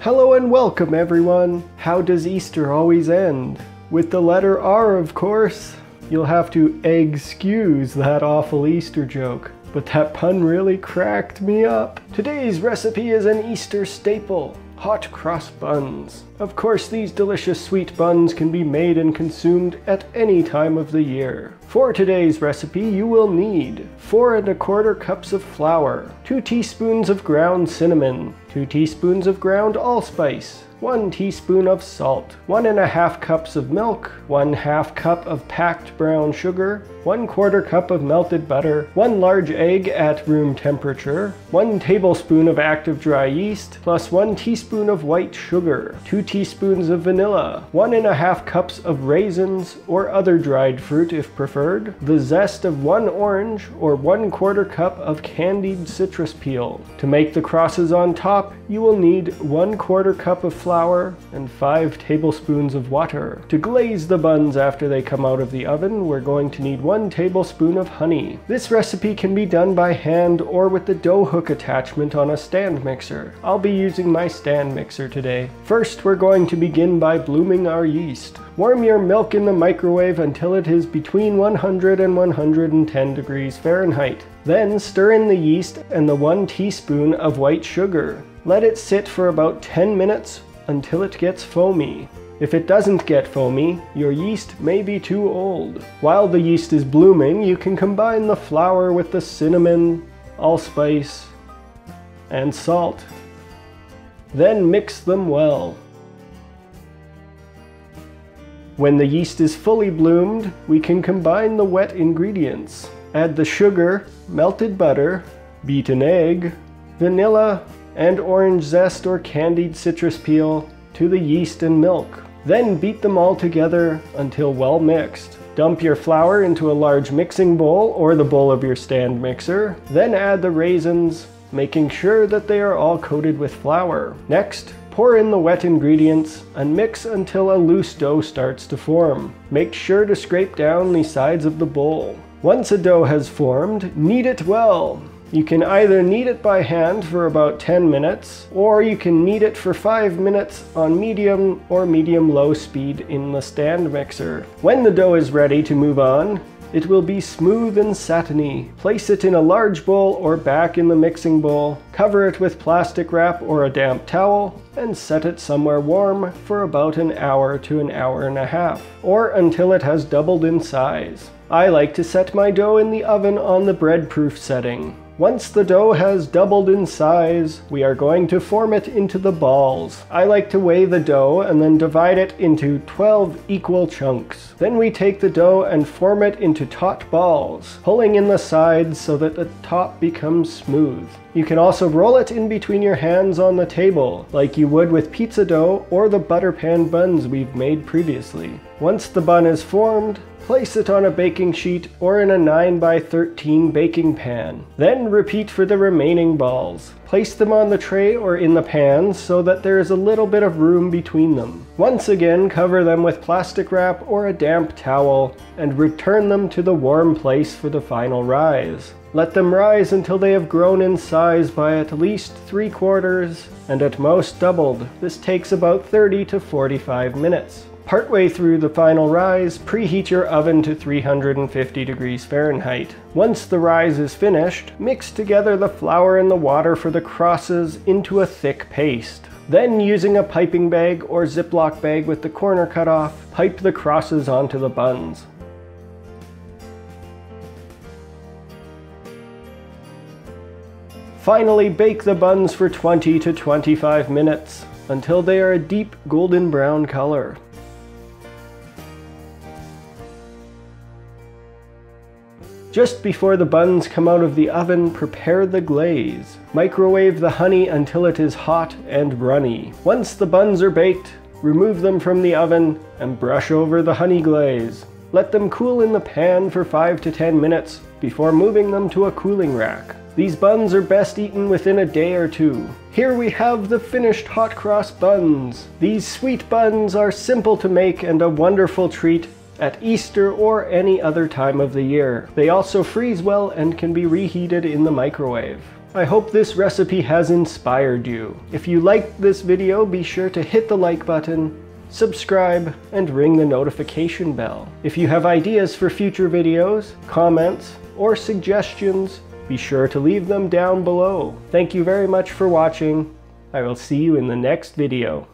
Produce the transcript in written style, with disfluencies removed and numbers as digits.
Hello and welcome everyone! How does Easter always end? With the letter R, of course. You'll have to excuse that awful Easter joke, but that pun really cracked me up. Today's recipe is an Easter staple, hot cross buns. Of course, these delicious sweet buns can be made and consumed at any time of the year. For today's recipe, you will need 4 1/4 cups of flour, 2 teaspoons of ground cinnamon, 2 teaspoons of ground allspice, 1 teaspoon of salt, 1 1/2 cups of milk, 1/2 cup of packed brown sugar, 1/4 cup of melted butter, 1 large egg at room temperature, 1 tablespoon of active dry yeast, plus 1 teaspoon of white sugar, 2 teaspoons of vanilla, 1 1/2 cups of raisins or other dried fruit if preferred, the zest of 1 orange or 1/4 cup of candied citrus peel. To make the crosses on top, you will need 1/4 cup of flour and 5 tablespoons of water. To glaze the buns after they come out of the oven, we're going to need 1 tablespoon of honey. This recipe can be done by hand or with the dough hook attachment on a stand mixer. I'll be using my stand mixer today. First, we're going to begin by blooming our yeast. Warm your milk in the microwave until it is between 100 and 110 degrees Fahrenheit. Then stir in the yeast and the 1 teaspoon of white sugar. Let it sit for about 10 minutes until it gets foamy. If it doesn't get foamy, your yeast may be too old. While the yeast is blooming, you can combine the flour with the cinnamon, allspice, and salt. Then mix them well. When the yeast is fully bloomed, we can combine the wet ingredients. Add the sugar, melted butter, beaten egg, vanilla, and orange zest or candied citrus peel to the yeast and milk. Then beat them all together until well mixed. Dump your flour into a large mixing bowl or the bowl of your stand mixer. Then add the raisins, making sure that they are all coated with flour. Next, pour in the wet ingredients and mix until a loose dough starts to form. Make sure to scrape down the sides of the bowl. Once a dough has formed, knead it well. You can either knead it by hand for about 10 minutes, or you can knead it for 5 minutes on medium or medium-low speed in the stand mixer. When the dough is ready to move on, it will be smooth and satiny. Place it in a large bowl or back in the mixing bowl, cover it with plastic wrap or a damp towel, and set it somewhere warm for about an hour to an hour and a half, or until it has doubled in size. I like to set my dough in the oven on the bread-proof setting. Once the dough has doubled in size, we are going to form it into the balls. I like to weigh the dough and then divide it into 12 equal chunks. Then we take the dough and form it into taut balls, pulling in the sides so that the top becomes smooth. You can also roll it in between your hands on the table, like you would with pizza dough or the butter pan buns we've made previously. Once the bun is formed, place it on a baking sheet or in a 9 by 13 baking pan. Then repeat for the remaining balls. Place them on the tray or in the pan so that there is a little bit of room between them. Once again, cover them with plastic wrap or a damp towel and return them to the warm place for the final rise. Let them rise until they have grown in size by at least 3/4 and at most doubled. This takes about 30 to 45 minutes. Partway through the final rise, preheat your oven to 350 degrees Fahrenheit. Once the rise is finished, mix together the flour and the water for the crosses into a thick paste. Then, using a piping bag or Ziploc bag with the corner cut off, pipe the crosses onto the buns. Finally, bake the buns for 20 to 25 minutes until they are a deep golden brown color. Just before the buns come out of the oven, prepare the glaze. Microwave the honey until it is hot and runny. Once the buns are baked, remove them from the oven and brush over the honey glaze. Let them cool in the pan for 5 to 10 minutes before moving them to a cooling rack. These buns are best eaten within a day or 2. Here we have the finished hot cross buns. These sweet buns are simple to make and a wonderful treat at Easter or any other time of the year. They also freeze well and can be reheated in the microwave. I hope this recipe has inspired you. If you liked this video, be sure to hit the like button, subscribe, and ring the notification bell. If you have ideas for future videos, comments, or suggestions, be sure to leave them down below. Thank you very much for watching. I will see you in the next video.